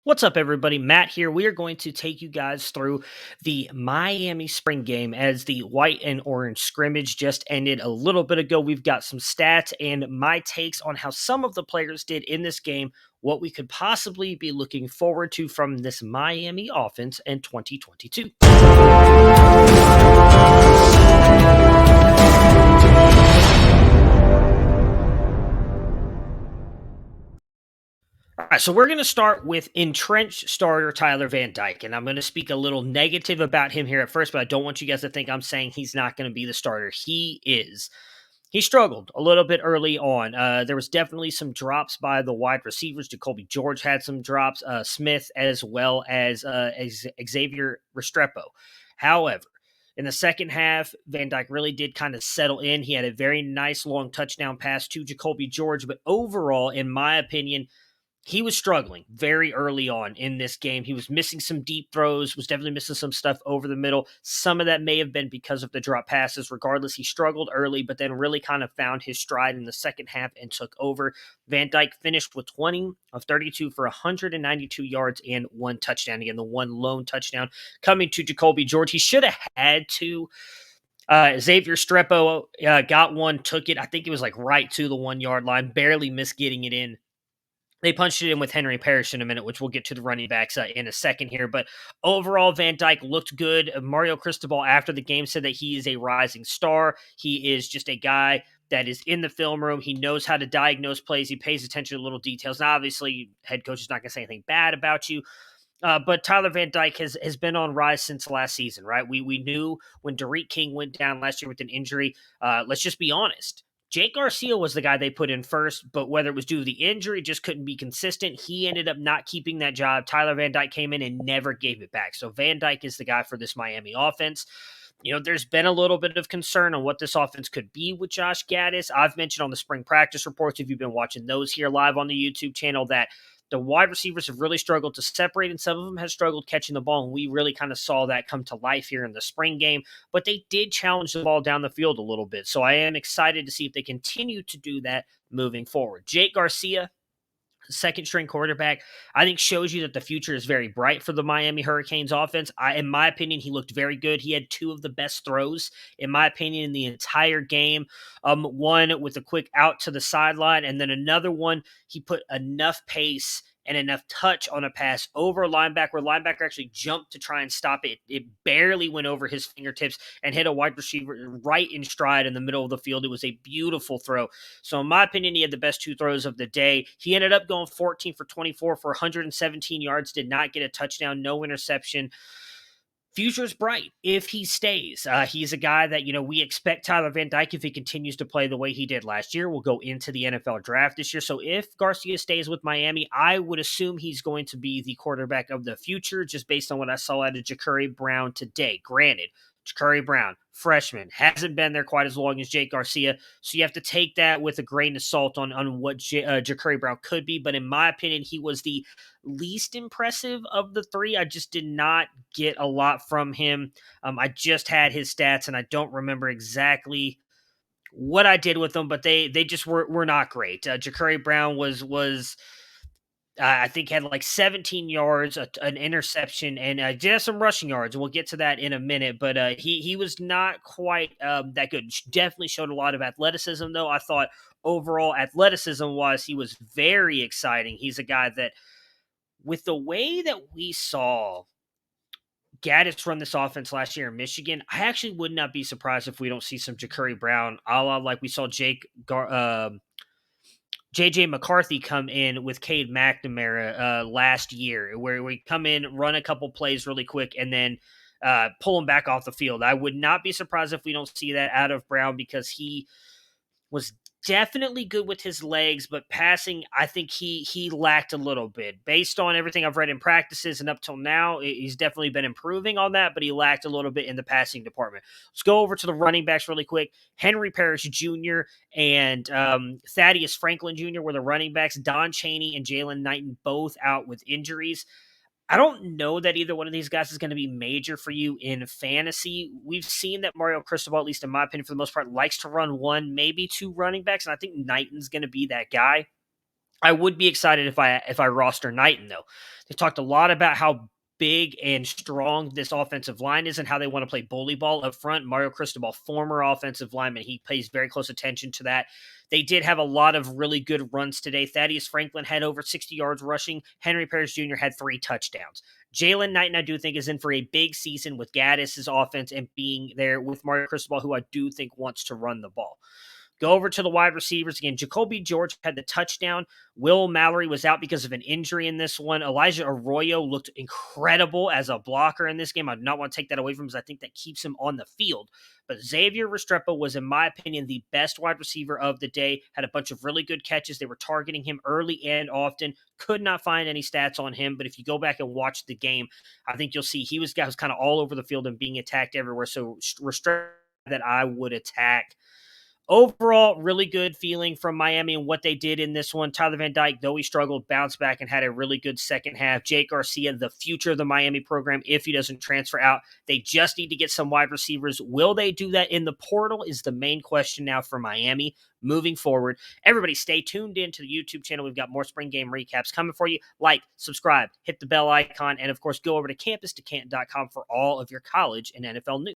What's up, everybody? Matt here. We are going to take you guys through the Miami spring game as the white and orange scrimmage just ended a little bit ago. We've got some stats and my takes on how some of the players did in this game, what we could possibly be looking forward to from this Miami offense in 2022. All right, so we're going to start with entrenched starter Tyler Van Dyke, and I'm going to speak a little negative about him here at first, but I don't want you guys to think I'm saying he's not going to be the starter. He is. He struggled a little bit early on. There was definitely some drops by the wide receivers. Jacurri George had some drops, Smith as well as Xavier Restrepo. However, in the second half, Van Dyke really did kind of settle in. He had a very nice long touchdown pass to Jacurri George, but overall, in my opinion, he was struggling very early on in this game. He was missing some deep throws, was definitely missing some stuff over the middle. Some of that may have been because of the drop passes. Regardless, he struggled early, but then really kind of found his stride in the second half and took over. Van Dyke finished with 20 of 32 for 192 yards and one touchdown. Again, the one lone touchdown coming to Jacurri George. He should have had to. Xavier Strepo got one, took it. I think it was like right to the 1 yard line, barely missed getting it in. They punched it in with Henry Parrish in a minute, which we'll get to the running backs in a second here. But overall, Van Dyke looked good. Mario Cristobal, after the game, said that he is a rising star. He is just a guy that is in the film room. He knows how to diagnose plays. He pays attention to little details. Now, obviously, head coach is not going to say anything bad about you. But Tyler Van Dyke has been on rise since last season, right? We knew when Derek King went down last year with an injury. Let's just be honest. Jake Garcia was the guy they put in first, but whether it was due to the injury, just couldn't be consistent. He ended up not keeping that job. Tyler Van Dyke came in and never gave it back. So Van Dyke is the guy for this Miami offense. You know, there's been a little bit of concern on what this offense could be with Josh Gaddis. I've mentioned on the spring practice reports, if you've been watching those here live on the YouTube channel, that the wide receivers have really struggled to separate, and some of them have struggled catching the ball. And we really kind of saw that come to life here in the spring game. But they did challenge the ball down the field a little bit. So I am excited to see if they continue to do that moving forward. Jake Garcia, second string quarterback, I think shows you that the future is very bright for the Miami Hurricanes offense. In my opinion, he looked very good. He had two of the best throws, in my opinion, in the entire game. One with a quick out to the sideline, and then another one, he put enough pace and enough touch on a pass over a linebacker. Linebacker actually jumped to try and stop it. It barely went over his fingertips and hit a wide receiver right in stride in the middle of the field. It was a beautiful throw. So in my opinion, he had the best two throws of the day. He ended up going 14 for 24 for 117 yards, did not get a touchdown, no interception. Future's bright if he stays. He's a guy that, we expect Tyler Van Dyke, if he continues to play the way he did last year, will go into the NFL draft this year. So if Garcia stays with Miami, I would assume he's going to be the quarterback of the future, just based on what I saw out of Jacurri Brown today. Granted, Jacurri Brown, freshman, hasn't been there quite as long as Jake Garcia. So you have to take that with a grain of salt on what Jacurri Brown could be. But in my opinion, he was the least impressive of the three. I just did not get a lot from him. I just had his stats, and I don't remember exactly what I did with them, but they just were not great. Jacurri Brown was I think had like 17 yards, an interception, and did have some rushing yards. And we'll get to that in a minute. But he was not quite that good. Definitely showed a lot of athleticism, though. I thought overall athleticism-wise, he was very exciting. He's a guy that, with the way that we saw Gaddis run this offense last year in Michigan, I actually would not be surprised if we don't see some Jacurri Brown, a la like we saw JJ McCarthy come in with Cade McNamara last year, where we come in, run a couple plays really quick, and then pull him back off the field. I would not be surprised if we don't see that out of Brown, because he was definitely good with his legs, but passing, I think he lacked a little bit. Based on everything I've read in practices and up till now, he's definitely been improving on that, but he lacked a little bit in the passing department. Let's go over to the running backs really quick. Henry Parrish Jr. and Thaddeus Franklin Jr. were the running backs. Don Chaney and Jalen Knighton both out with injuries. I don't know that either one of these guys is going to be major for you in fantasy. We've seen that Mario Cristobal, at least in my opinion, for the most part, likes to run one, maybe two running backs, and I think Knighton's going to be that guy. I would be excited if I roster Knighton though. They talked a lot about how big and strong this offensive line is and how they want to play bully ball up front. Mario Cristobal, former offensive lineman, he pays very close attention to that. They did have a lot of really good runs today. Thaddeus Franklin had over 60 yards rushing. Henry Parrish Jr. had 3 touchdowns. Jalen Knighton, I do think, is in for a big season with Gaddis's offense and being there with Mario Cristobal, who I do think wants to run the ball. Go over to the wide receivers again. Jacoby George had the touchdown. Will Mallory was out because of an injury in this one. Elijah Arroyo looked incredible as a blocker in this game. I do not want to take that away from him because I think that keeps him on the field. But Xavier Restrepo was, in my opinion, the best wide receiver of the day. Had a bunch of really good catches. They were targeting him early and often. Could not find any stats on him. But if you go back and watch the game, I think you'll see he was kind of all over the field and being attacked everywhere. So Restrepo that I would attack. Overall, really good feeling from Miami and what they did in this one. Tyler Van Dyke, though he struggled, bounced back and had a really good second half. Jake Garcia, the future of the Miami program, if he doesn't transfer out. They just need to get some wide receivers. Will they do that in the portal is the main question now for Miami moving forward. Everybody stay tuned in to the YouTube channel. We've got more spring game recaps coming for you. Like, subscribe, hit the bell icon, and of course, go over to campus2canton.com for all of your college and NFL news.